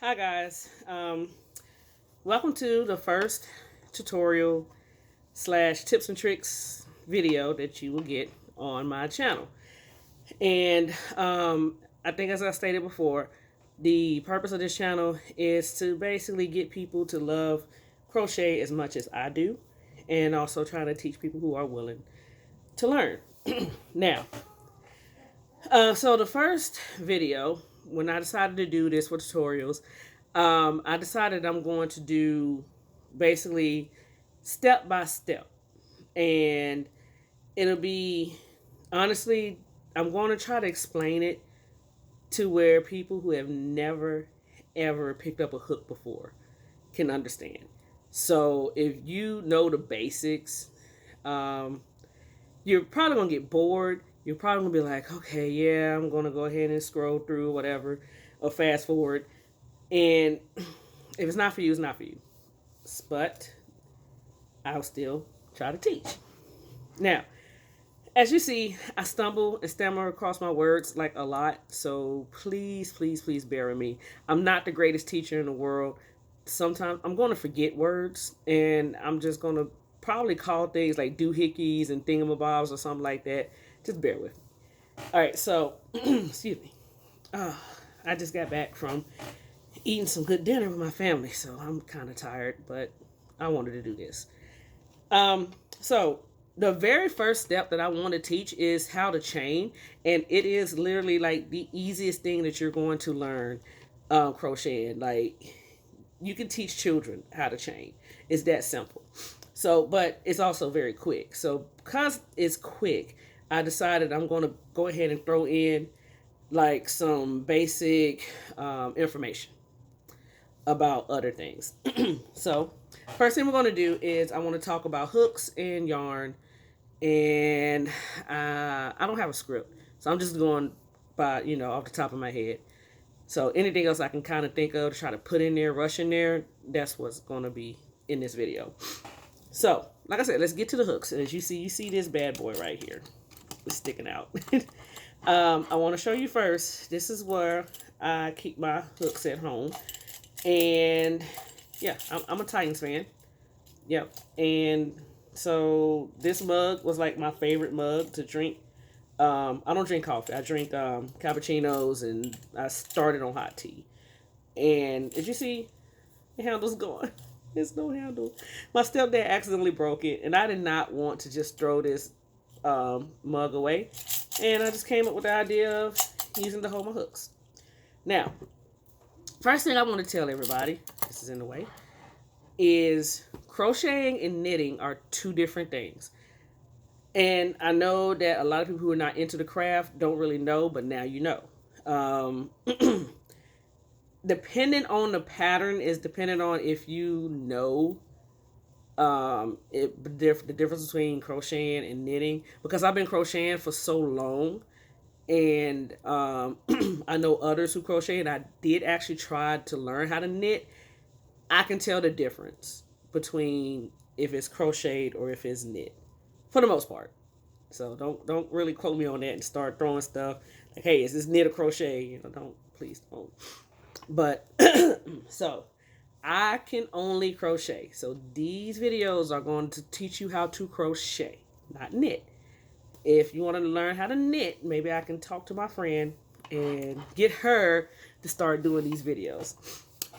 Hi guys. Welcome to the first tutorial slash tips and tricks video that you will get on my channel. And I think as I stated before, the purpose of this channel is to basically get people to love crochet as much as I do, and also trying to teach people who are willing to learn. Now, so the first video, when I decided to do this for tutorials, I decided I'm going to do basically step by step. And it'll be, honestly, I'm going to try to explain it to where people who have never, ever picked up a hook before can understand. So if you know the basics, um, you're probably going to get bored. You're probably going to be like, okay, yeah, I'm going to go ahead and scroll through whatever or fast forward. And if it's not for you, it's not for you. But I'll still try to teach. Now, as you see, I stumble and stammer across my words like a lot. So please, please, please bear with me. I'm not the greatest teacher in the world. Sometimes I'm going to forget words, and I'm just going to probably call things like doohickeys and thingamabobs or something like that. Just bear with me. All right, so, excuse me. I just got back from eating some good dinner with my family, so I'm kind of tired, but I wanted to do this. So the very first step that I want to teach is how to chain, and it is literally like the easiest thing that you're going to learn crocheting. Like, you can teach children how to chain. It's that simple. So, but it's also very quick. So because it's quick, I decided I'm going to go ahead and throw in like some basic information about other things. So first thing we're going to do is I want to talk about hooks and yarn, and I don't have a script, so I'm just going by, off the top of my head. So anything else I can kind of think of to try to put in there, rush in there, that's what's going to be in this video. So like I said, let's get to the hooks. As you see this bad boy right here. It's sticking out. I want to show you first. This is where I keep my hooks at home. And yeah, I'm a Titans fan. Yep. And so this mug was like my favorite mug to drink. I don't drink coffee. I drink cappuccinos, and I started on hot tea. And as you see, the handle's gone. There's no handle. My stepdad accidentally broke it, and I did not want to just throw this mug away. And I just came up with the idea of using to hold my hooks. Now, first thing I want to tell everybody, this is in the way, is crocheting and knitting are two different things. And I know that a lot of people who are not into the craft don't really know, but now you know. Depending on the pattern is dependent on if you know the difference between crocheting and knitting. Because I've been crocheting for so long, and I know others who crochet, and I did actually try to learn how to knit. I can tell the difference between if it's crocheted or if it's knit, for the most part. So don't really quote me on that and start throwing stuff like, hey, is this knit or crochet? Please don't. But so I can only crochet. So these videos are going to teach you how to crochet, not knit. If you want to learn how to knit, maybe I can talk to my friend and get her to start doing these videos.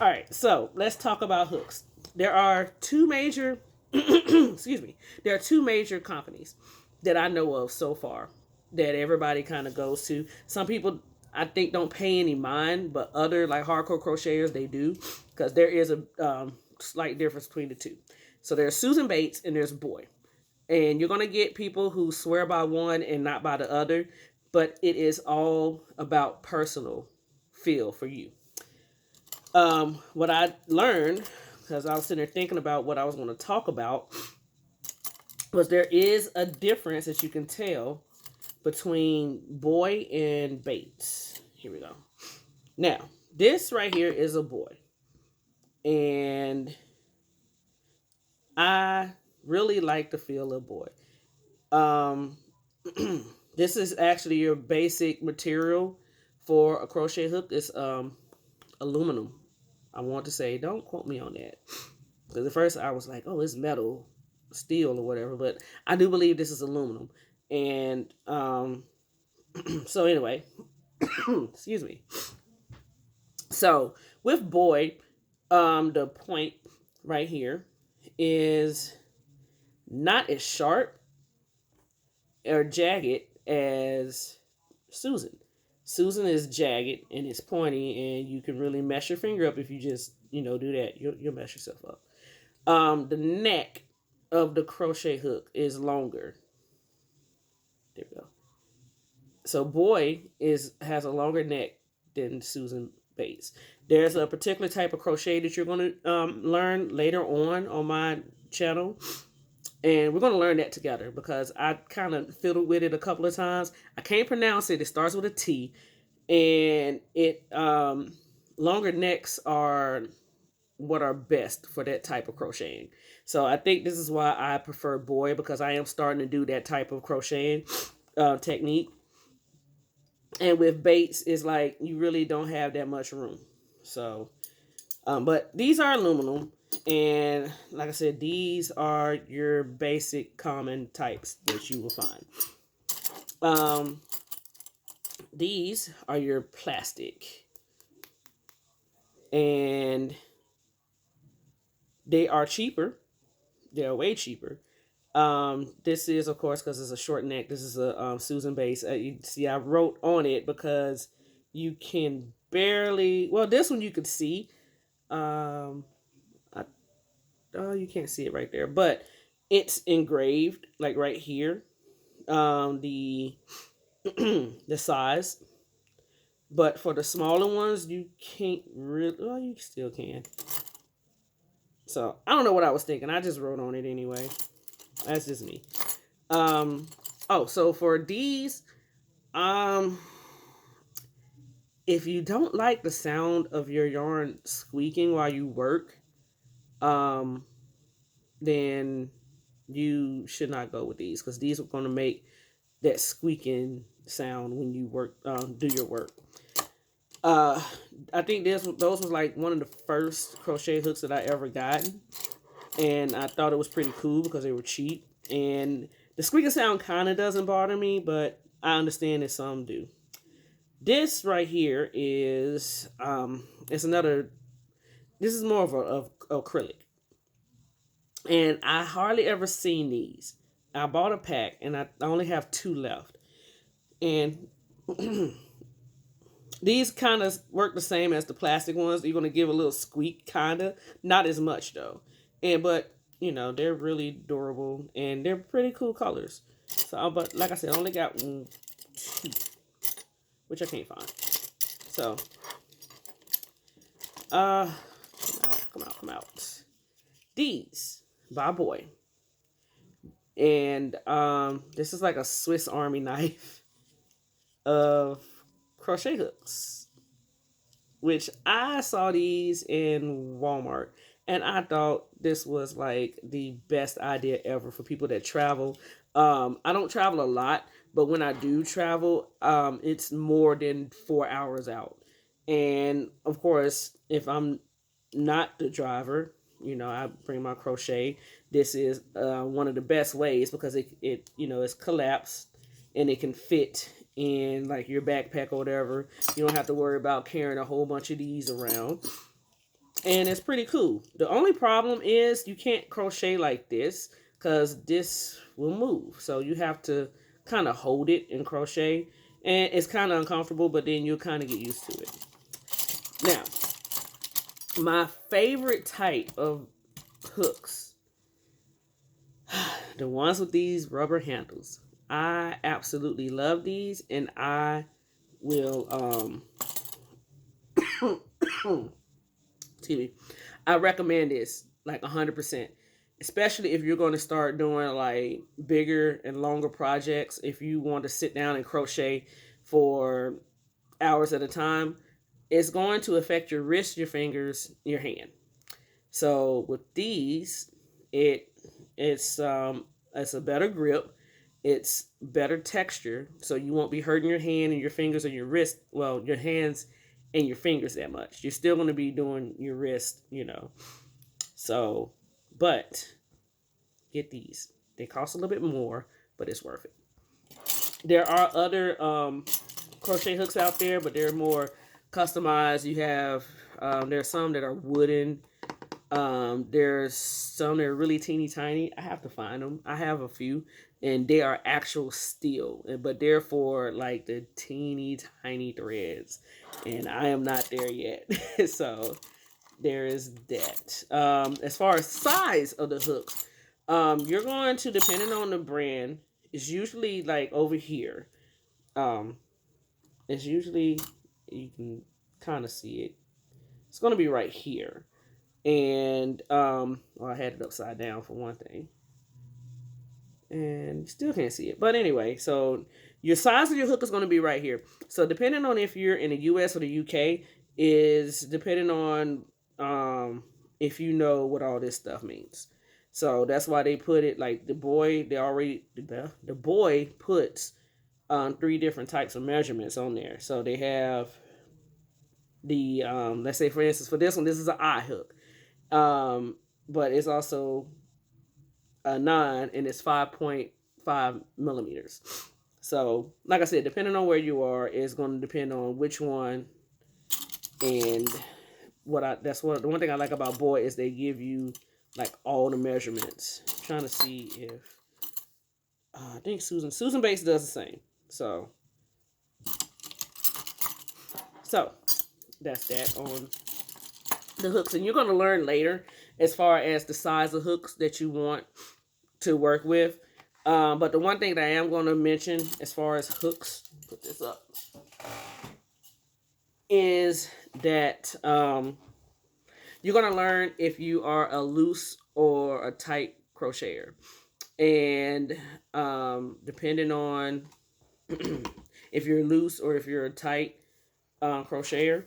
All right, so let's talk about hooks. There are two major, excuse me, there are two major companies that I know of so far that everybody kind of goes to. Some people, I think, don't pay any mind, but other like hardcore crocheters, they do, because there is a slight difference between the two. So there's Susan Bates and there's Boy. And you're going to get people who swear by one and not by the other, but it is all about personal feel for you. What I learned, because I was sitting there thinking about what I was going to talk about, was there is a difference that you can tell between Boy and Bates. Here we go. Now, this right here is a Boy. And I really like the feel of Boy. This is actually your basic material for a crochet hook. It's aluminum. I want to say, don't quote me on that. Because at first I was like, oh, it's metal, steel, or whatever. But I do believe this is aluminum. And so anyway, excuse me. So with Boy, the point right here is not as sharp or jagged as Susan. Susan is jagged and it's pointy, and you can really mess your finger up if you just, do that. You'll mess yourself up. The neck of the crochet hook is longer. There we go. So Boy has a longer neck than Susan Bates. There's a particular type of crochet that you're going to learn later on my channel. And we're going to learn that together because I kind of fiddled with it a couple of times. I can't pronounce it. It starts with a T. And longer necks are what are best for that type of crocheting. So I think this is why I prefer Boy, because I am starting to do that type of crocheting technique. And with Bates, it's like you really don't have that much room. So, but these are aluminum. And like I said, these are your basic common types that you will find. These are your plastic. And they are cheaper. They're way cheaper. This is, of course, because it's a short neck. This is a Susan Bates. You see, I wrote on it because you can barely. Well, this one you could see. You can't see it right there, but it's engraved like right here. The the size, but for the smaller ones, you can't really. Well, you still can. So I don't know what I was thinking. I just wrote on it anyway. That's just me. So for these, if you don't like the sound of your yarn squeaking while you work, then you should not go with these, because these are going to make that squeaking sound when you work, do your work. I think those was like one of the first crochet hooks that I ever got, and I thought it was pretty cool because they were cheap, and the squeaking sound kind of doesn't bother me, but I understand that some do. This right here is it's another. This is more of a acrylic, and I hardly ever seen these. I bought a pack, and I only have 2 left, and these kind of work the same as the plastic ones. You're going to give a little squeak, kind of. Not as much, though. But, they're really durable, and they're pretty cool colors. So, but like I said, I only got 2, which I can't find. So, come out. These, by Boy. And this is like a Swiss Army knife of crochet hooks, which I saw these in Walmart, and I thought this was like the best idea ever for people that travel. I don't travel a lot, but when I do travel, it's more than 4 hours out. And of course, if I'm not the driver, I bring my crochet. This is one of the best ways because it it's collapsed and it can fit in like your backpack or whatever. You don't have to worry about carrying a whole bunch of these around. And it's pretty cool. The only problem is you can't crochet like this because this will move. So you have to kind of hold it and crochet. And it's kind of uncomfortable, but then you'll kind of get used to it. Now, my favorite type of hooks, the ones with these rubber handles. I absolutely love these, and I will excuse me, I recommend this like 100%, especially if you're going to start doing like bigger and longer projects. If you want to sit down and crochet for hours at a time, it's going to affect your wrist, your fingers, your hand. So with these, it's a better grip. It's better texture, so you won't be hurting your hand and your fingers and your wrist. Well, your hands and your fingers that much. You're still going to be doing your wrist, you know. So, but get these. They cost a little bit more, but it's worth it. There are other crochet hooks out there, but they're more customized. You have there's some that are wooden. There's some that are really teeny tiny. I have to find them. I have a few, and they are actual steel, but they're for like the teeny tiny threads, and I am not there yet. So there is that. As far as size of the hooks, you're going to, depending on the brand, it's usually like over here. Um, it's usually, you can kind of see it. It's going to be right here. And well, I had it upside down for one thing, and you still can't see it. But anyway, so your size of your hook is going to be right here. So depending on if you're in the US or the UK is depending on if you know what all this stuff means. So that's why they put it like the boy puts 3 different types of measurements on there. So they have the let's say for instance for this one, this is an eye hook. But it's also a 9 and it's 5.5 millimeters. So like I said, depending on where you are, it's going to depend on which one. And the one thing I like about Boy is they give you like all the measurements. I'm trying to see if I think Susan Bates does the same. So that's that on the hooks. And you're going to learn later as far as the size of hooks that you want to work with. But the one thing that I am going to mention as far as hooks, put this up, is that you're going to learn if you are a loose or a tight crocheter. And depending on if you're loose or if you're a tight crocheter,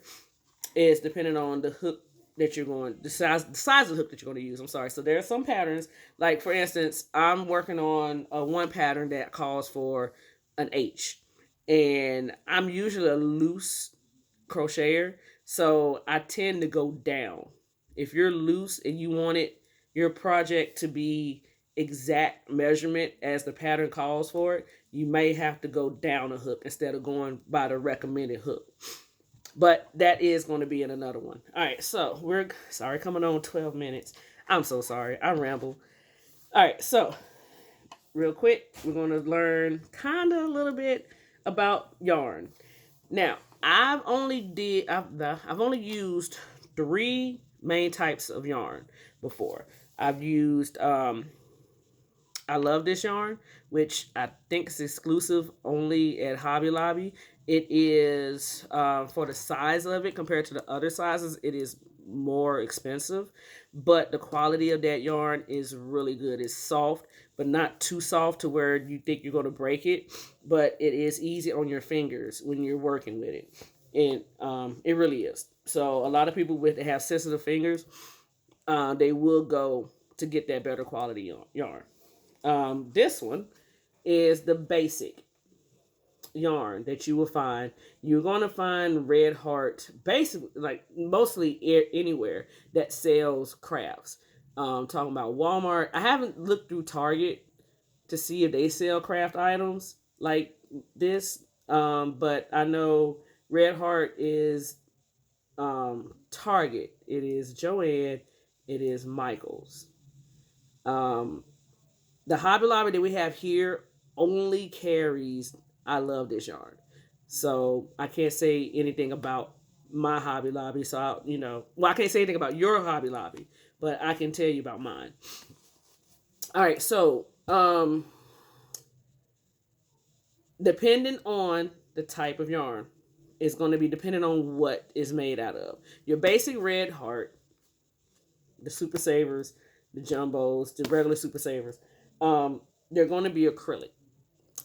is depending on the hook that you're going, the size of the hook that you're going to use. I'm sorry. So there are some patterns, like for instance, I'm working on one pattern that calls for an H, and I'm usually a loose crocheter, so I tend to go down. If you're loose and you want your project to be exact measurement as the pattern calls for it, you may have to go down a hook instead of going by the recommended hook. But that is going to be in another one. All right, so we're coming on 12 minutes. I'm so sorry. I ramble. All right, so real quick, we're going to learn kind of a little bit about yarn. Now, I've only used 3 main types of yarn before. I've used I love this yarn, which I think is exclusive only at Hobby Lobby. It is, for the size of it compared to the other sizes, it is more expensive. But the quality of that yarn is really good. It's soft, but not too soft to where you think you're going to break it. But it is easy on your fingers when you're working with it. And it really is. So a lot of people that have sensitive fingers, they will go to get that better quality yarn. This one is the basic yarn that you will find. You're going to find Red Heart basically like mostly anywhere that sells crafts. Talking about Walmart. I haven't looked through Target to see if they sell craft items like this. But I know Red Heart is Target. It is Joann. It is Michael's. The Hobby Lobby that we have here only carries I love this yarn. So I can't say anything about my Hobby Lobby. So, I can't say anything about your Hobby Lobby, but I can tell you about mine. All right. So, depending on the type of yarn, it's going to be depending on what is made out of. Your basic Red Heart, the Super Savers, the Jumbos, the regular Super Savers, they're going to be acrylic.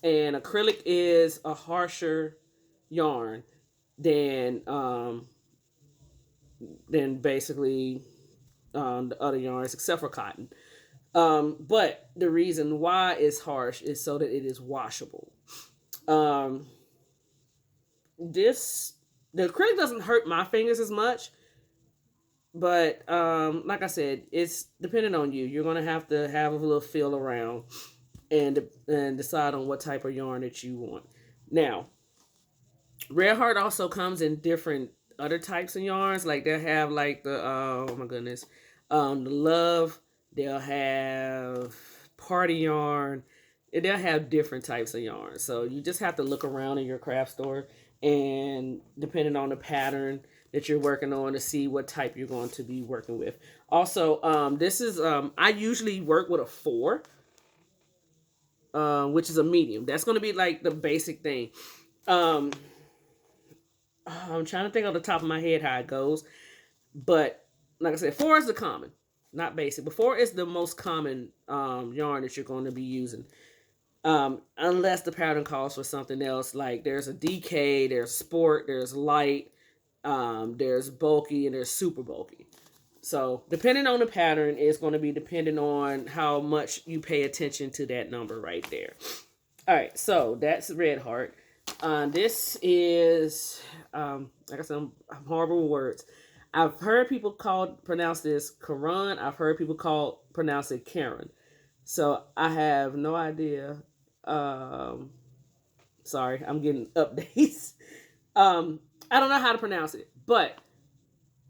And acrylic is a harsher yarn than basically the other yarns, except for cotton. But the reason why it's harsh is so that it is washable. This the acrylic doesn't hurt my fingers as much, but like I said, it's depending on you. You're gonna have to have a little feel around and decide on what type of yarn that you want. Now, Red Heart also comes in different other types of yarns. Like they'll have like the oh my goodness, the Love. They'll have Party Yarn. And they'll have different types of yarn. So you just have to look around in your craft store and depending on the pattern that you're working on to see what type you're going to be working with. Also, this is I usually work with a 4, which is a medium. That's going to be like the basic thing. Um, I'm trying to think on the top of my head how it goes, but like I said, 4 is the common, not basic. But 4 is the most common yarn that you're going to be using. Unless the pattern calls for something else, like there's a DK, there's sport, there's light, there's bulky, and there's super bulky. So depending on the pattern, it's going to be depending on how much you pay attention to that number right there. All right, so that's Red Heart. This is, like I said, I'm horrible with words. I've heard people pronounce this Caron. I've heard people pronounce it Caron. So I have no idea. Sorry, I'm getting updates. I don't know how to pronounce it, but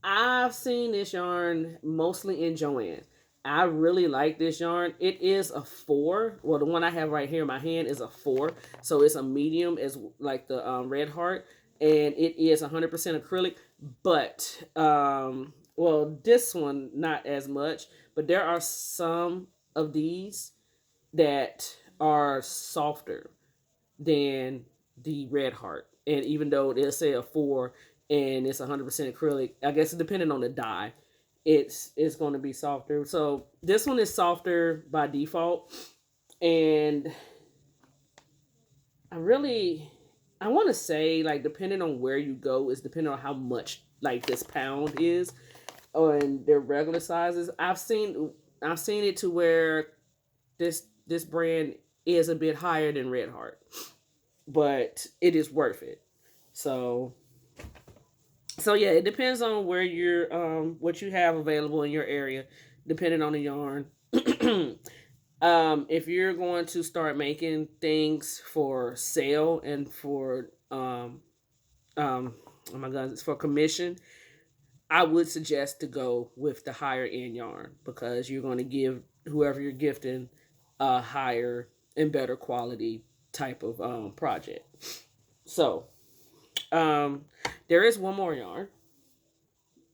I've seen this yarn mostly in Joann's. I really like this yarn. It is a 4. Well, the one I have right here in my hand is a 4. So it's a medium as like the Red Heart. And it is 100% acrylic. But, well, this one, not as much. But there are some of these that are softer than the Red Heart. And even though they'll say a 4 and it's 100% acrylic, I guess depending on the dye, it's going to be softer. So this one is softer by default. And I want to say, like, depending on where you go is depending on how much like this pound is on their regular sizes. I've seen it to where this brand is a bit higher than Red Heart, but it is worth it. So yeah, it depends on where you're what you have available in your area, depending on the yarn. If you're going to start making things for sale and for oh my god, it's for commission, I would suggest to go with the higher end yarn because you're going to give whoever you're gifting a higher and better quality type of project. So there is one more yarn,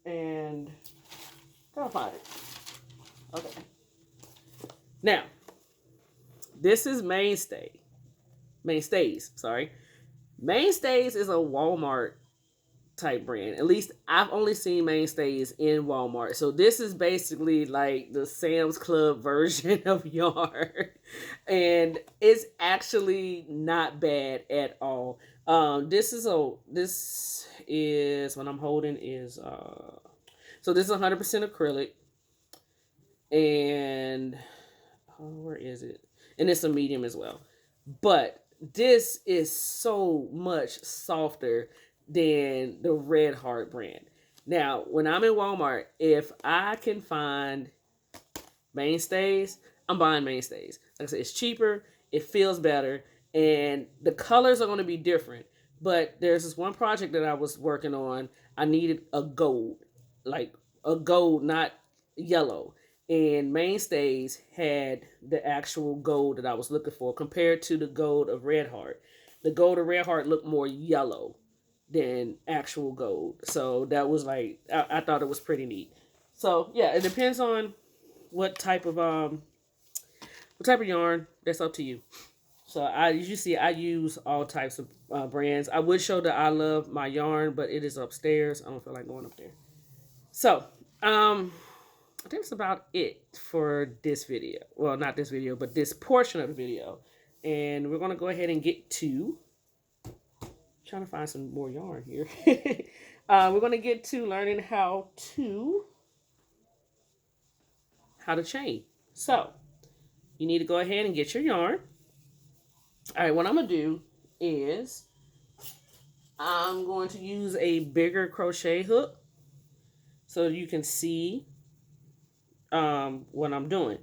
and gotta find it. Okay. Now, this is Mainstays. Sorry, Mainstays is a Walmart type brand. At least I've only seen Mainstays in Walmart. So this is basically like the Sam's Club version of yarn. And it's actually not bad at all. This is what I'm holding is so this is 100% acrylic. And where is it? And it's a medium as well. But this is so much softer than the Red Heart brand. Now, when I'm in Walmart, if I can find Mainstays, I'm buying Mainstays. Like I said, it's cheaper, it feels better, and the colors are going to be different. But there's this one project that I was working on. I needed a gold, like a gold, not yellow. And Mainstays had the actual gold that I was looking for compared to the gold of Red Heart. The gold of Red Heart looked more yellow than actual gold. So that was like, I thought it was pretty neat. So yeah, it depends on what type of yarn. That's up to you. So as you see, I use all types of brands. I would show that I love my yarn, but it is upstairs. I don't feel like going up there. So I think that's about it for this video. Well, not this video, but this portion of the video. And we're going to go ahead and get to trying to find some more yarn here. We're going to get to learning how to chain. So you need to go ahead and get your yarn. All right, what I'm going to do is I'm going to use a bigger crochet hook so you can see what I'm doing.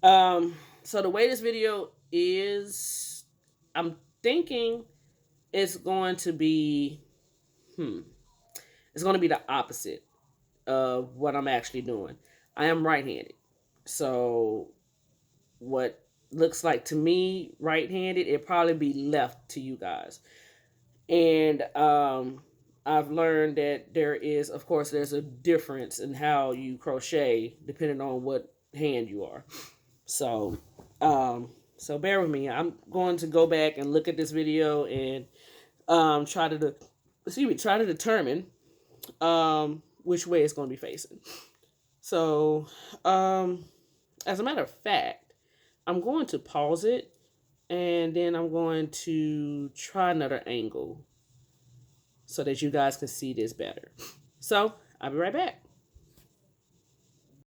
So the way this video is, I'm thinking it's going to be, it's going to be the opposite of what I'm actually doing. I am right-handed. So what looks like to me right-handed, it probably be left to you guys. And I've learned that there is, of course, there's a difference in how you crochet depending on what hand you are. So, so bear with me. I'm going to go back and look at this video and try to determine which way it's going to be facing. So, as a matter of fact, I'm going to pause it and then I'm going to try another angle so that you guys can see this better. So, I'll be right back.